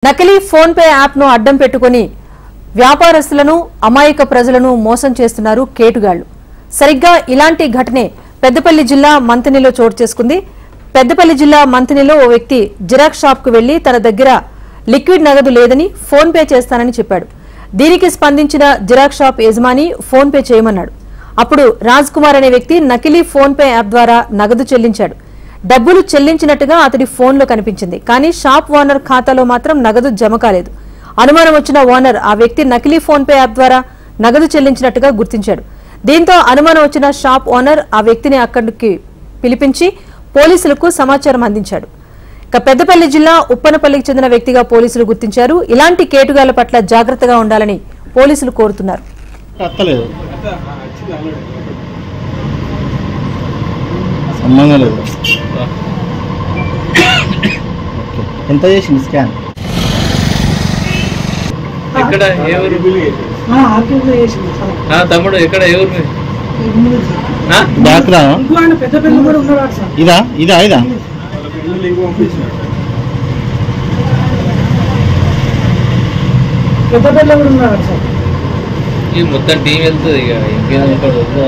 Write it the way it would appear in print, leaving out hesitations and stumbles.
నకిలీ phone pay app ను అడ్డం పెట్టుకొని వ్యాపారస్తులను అమాయక ప్రజలను మోసం చేస్తున్నారు కేటుగాళ్లు. సరిగ్గా ఇలాంటి ఘటనే పెద్దపల్లి జిల్లా మంతనిలో చోటు చేసుకుంది. పెద్దపల్లి జిల్లా మంతనిలో ఓ వ్యక్తి జిరాక్స్ షాప్ కు వెళ్లి తన దగ్గర లిక్విడ్ నగదు లేదని ఫోన్ పే చేస్తానని చెప్పాడు. దీనికి స్పందించిన జిరాక్స్ షాప్ యజమాని ఫోన్ పే చేయమన్నాడు. అప్పుడు రాజ్ కుమార్ అనే వ్యక్తి నకిలీ ఫోన్ పే యాప్ ద్వారా నగదు చెల్లించాడు. డబ్బులు చెల్లించినట్టుగా అతడి ఫోన్లో కనిపించింది. కానీ షాప్ ఓనర్ ఖాతాలో మాత్రం నగదు జమ కాలేదు. అనుమానం వచ్చిన ఓనర్ ఆ వ్యక్తి నకిలీ ఫోన్ పే యాప్ ద్వారా నగదు చెల్లించినట్టుగా గుర్తించాడు. దీంతో అనుమానం వచ్చిన షాప్ ఓనర్ ఆ వ్యక్తిని అక్కడికి పిలిపించి పోలీసులకు సమాచారం అందించాడు. ఇక పెద్దపల్లి జిల్లా ఉప్పనపల్లికి చెందిన వ్యక్తిగా పోలీసులు గుర్తించారు. ఇలాంటి కేటుగాళ్ల పట్ల జాగ్రత్తగా ఉండాలని పోలీసులు కోరుతున్నారు. ఎంత చేసింది స్కాన్? ఎక్కడ ఎవరు తమ్ముడు ఎక్కడ ఎవరు ఇదా ఇదా ఇదా ఈ మొత్తం టీం వెళ్తుంది ఇక ఇంకేదో